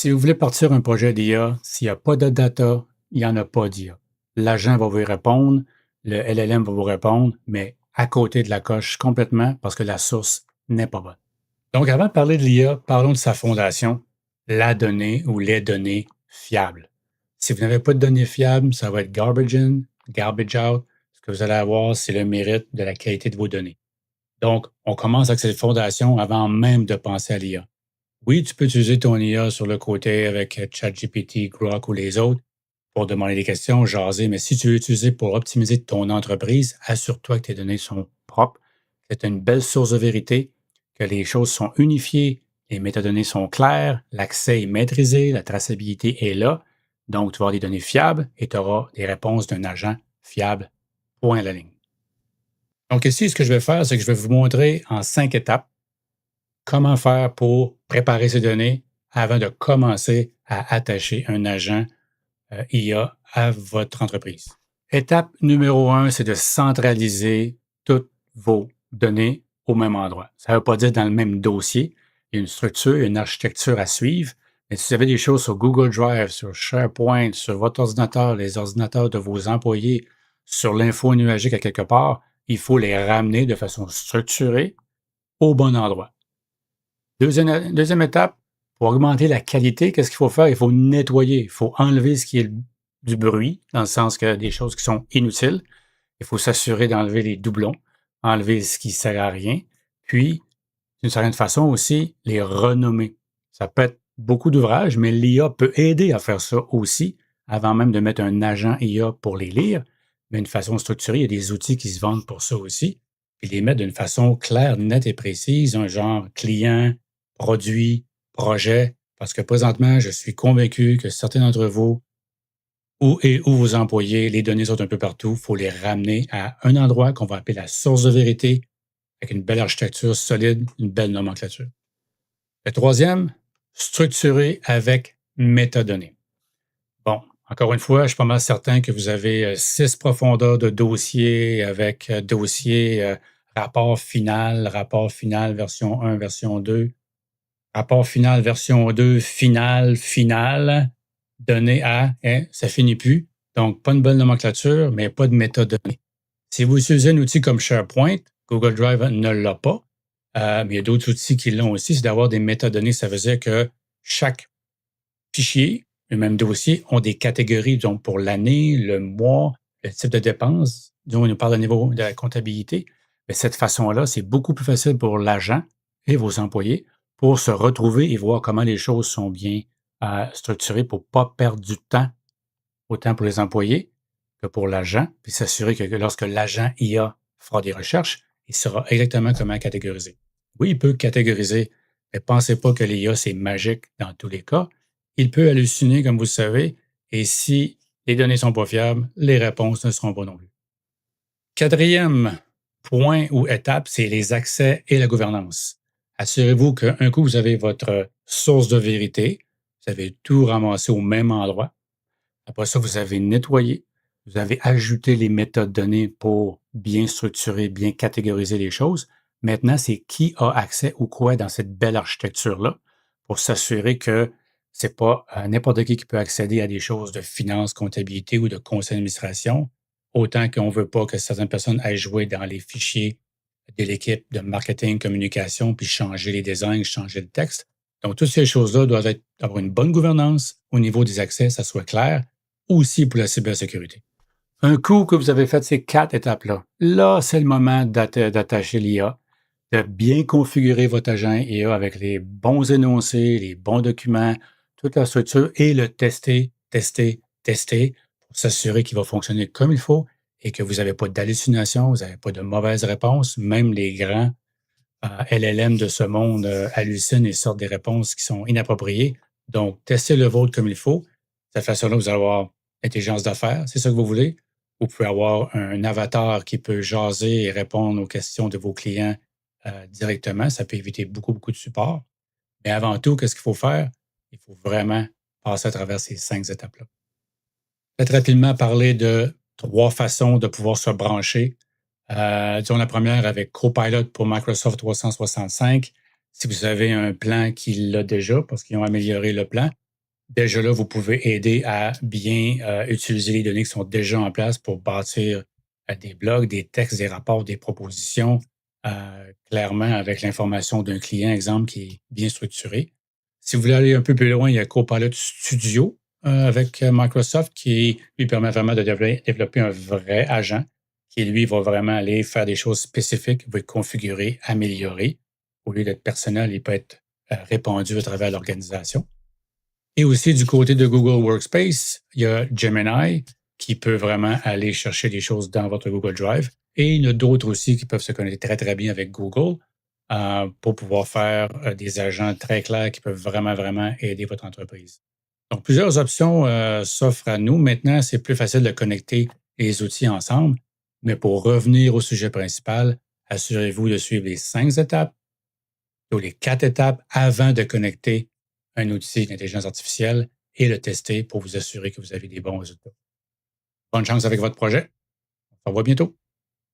Si vous voulez partir un projet d'IA, s'il n'y a pas de data, il n'y en a pas d'IA. L'agent va vous y répondre, le LLM va vous répondre, mais à côté de la coche complètement parce que la source n'est pas bonne. Donc, avant de parler de l'IA, parlons de sa fondation, la donnée ou les données fiables. Si vous n'avez pas de données fiables, ça va être garbage in, garbage out. Ce que vous allez avoir, c'est le mérite de la qualité de vos données. Donc, on commence avec cette fondation avant même de penser à l'IA. Oui, tu peux utiliser ton IA sur le côté avec ChatGPT, Grok ou les autres pour demander des questions, jaser, mais si tu veux l'utiliser pour optimiser ton entreprise, assure-toi que tes données sont propres, que tu as une belle source de vérité, que les choses sont unifiées, les métadonnées sont claires, l'accès est maîtrisé, la traçabilité est là. Donc, tu vas avoir des données fiables et tu auras des réponses d'un agent fiable. Point à la ligne. Donc, ici, ce que je vais faire, c'est que je vais vous montrer en 5 étapes comment faire pour préparer ces données avant de commencer à attacher un agent IA à votre entreprise. Étape numéro 1, c'est de centraliser toutes vos données au même endroit. Ça ne veut pas dire dans le même dossier. Il y a une structure, une architecture à suivre. Mais si vous avez des choses sur Google Drive, sur SharePoint, sur votre ordinateur, les ordinateurs de vos employés, sur l'info nuagique à quelque part, il faut les ramener de façon structurée au bon endroit. Deuxième étape, pour augmenter la qualité, qu'est-ce qu'il faut faire? Il faut nettoyer, il faut enlever ce qui est du bruit, dans le sens que des choses qui sont inutiles. Il faut s'assurer d'enlever les doublons, enlever ce qui ne sert à rien, puis, d'une certaine façon aussi, les renommer. Ça peut être beaucoup d'ouvrages, mais l'IA peut aider à faire ça aussi, avant même de mettre un agent IA pour les lire, mais d'une façon structurée, il y a des outils qui se vendent pour ça aussi, puis les mettre d'une façon claire, nette et précise, un genre client, produit, projet, parce que présentement, je suis convaincu que certains d'entre vous où vos employés, les données sont un peu partout, il faut les ramener à un endroit qu'on va appeler la source de vérité, avec une belle architecture solide, une belle nomenclature. Le troisième, structurer avec métadonnées. Bon, encore une fois, je suis pas mal certain que vous avez 6 profondeurs de dossiers avec dossier rapport final version 1, version 2, rapport final version 2, final, donné à, hein, ça finit plus. Donc, pas une bonne nomenclature, mais pas de métadonnées. Si vous utilisez un outil comme SharePoint, Google Drive ne l'a pas, mais il y a d'autres outils qui l'ont aussi, c'est d'avoir des métadonnées. Ça veut dire que chaque fichier, le même dossier, ont des catégories, donc pour l'année, le mois, le type de dépenses. Disons, on nous parle au niveau de la comptabilité. Mais cette façon-là, c'est beaucoup plus facile pour l'agent et vos employés pour se retrouver et voir comment les choses sont bien structurées pour ne pas perdre du temps, autant pour les employés que pour l'agent, puis s'assurer que lorsque l'agent IA fera des recherches, il saura exactement comment catégoriser. Oui, il peut catégoriser, mais pensez pas que l'IA, c'est magique dans tous les cas. Il peut halluciner, comme vous le savez, et si les données ne sont pas fiables, les réponses ne seront pas non plus. Quatrième point ou étape, c'est les accès et la gouvernance. Assurez-vous qu'un coup, vous avez votre source de vérité, vous avez tout ramassé au même endroit. Après ça, vous avez nettoyé, vous avez ajouté les méthodes données pour bien structurer, bien catégoriser les choses. Maintenant, c'est qui a accès ou quoi dans cette belle architecture-là pour s'assurer que c'est pas n'importe qui peut accéder à des choses de finance, comptabilité ou de conseil d'administration, autant qu'on ne veut pas que certaines personnes aillent jouer dans les fichiers de l'équipe de marketing, communication, puis changer les designs, changer le texte. Donc, toutes ces choses-là doivent avoir une bonne gouvernance au niveau des accès, ça soit clair, aussi pour la cybersécurité. Un coup que vous avez fait ces 4 étapes-là, là, c'est le moment d'attacher l'IA, de bien configurer votre agent IA avec les bons énoncés, les bons documents, toute la structure et le tester pour s'assurer qu'il va fonctionner comme il faut et que vous n'avez pas d'hallucinations, vous n'avez pas de mauvaises réponses. Même les grands LLM de ce monde hallucinent et sortent des réponses qui sont inappropriées. Donc, testez le vôtre comme il faut. De cette façon-là, vous allez avoir l'intelligence d'affaires, c'est ça que vous voulez. Vous pouvez avoir un avatar qui peut jaser et répondre aux questions de vos clients directement. Ça peut éviter beaucoup de support. Mais avant tout, qu'est-ce qu'il faut faire? Il faut vraiment passer à travers ces 5 étapes-là. Peut-être rapidement parler de 3 façons de pouvoir se brancher. Disons la première avec Copilot pour Microsoft 365. Si vous avez un plan qui l'a déjà, parce qu'ils ont amélioré le plan, Déjà là, vous pouvez aider à bien utiliser les données qui sont déjà en place pour bâtir des blogs, des textes, des rapports, des propositions, clairement avec l'information d'un client, exemple, qui est bien structuré. Si vous voulez aller un peu plus loin, il y a Copilot Studio avec Microsoft qui lui permet vraiment de développer un vrai agent qui, lui, va vraiment aller faire des choses spécifiques, va être configuré, amélioré. Au lieu d'être personnel, il peut être répandu à travers l'organisation. Et aussi du côté de Google Workspace, il y a Gemini qui peut vraiment aller chercher des choses dans votre Google Drive. Et il y en a d'autres aussi qui peuvent se connecter très, très bien avec Google pour pouvoir faire des agents très clairs qui peuvent vraiment, vraiment aider votre entreprise. Donc, plusieurs options s'offrent à nous. Maintenant, c'est plus facile de connecter les outils ensemble. Mais pour revenir au sujet principal, assurez-vous de suivre les 5 étapes ou les 4 étapes avant de connecter un outil d'intelligence artificielle et le tester pour vous assurer que vous avez des bons résultats. Bonne chance avec votre projet. On se revoit bientôt.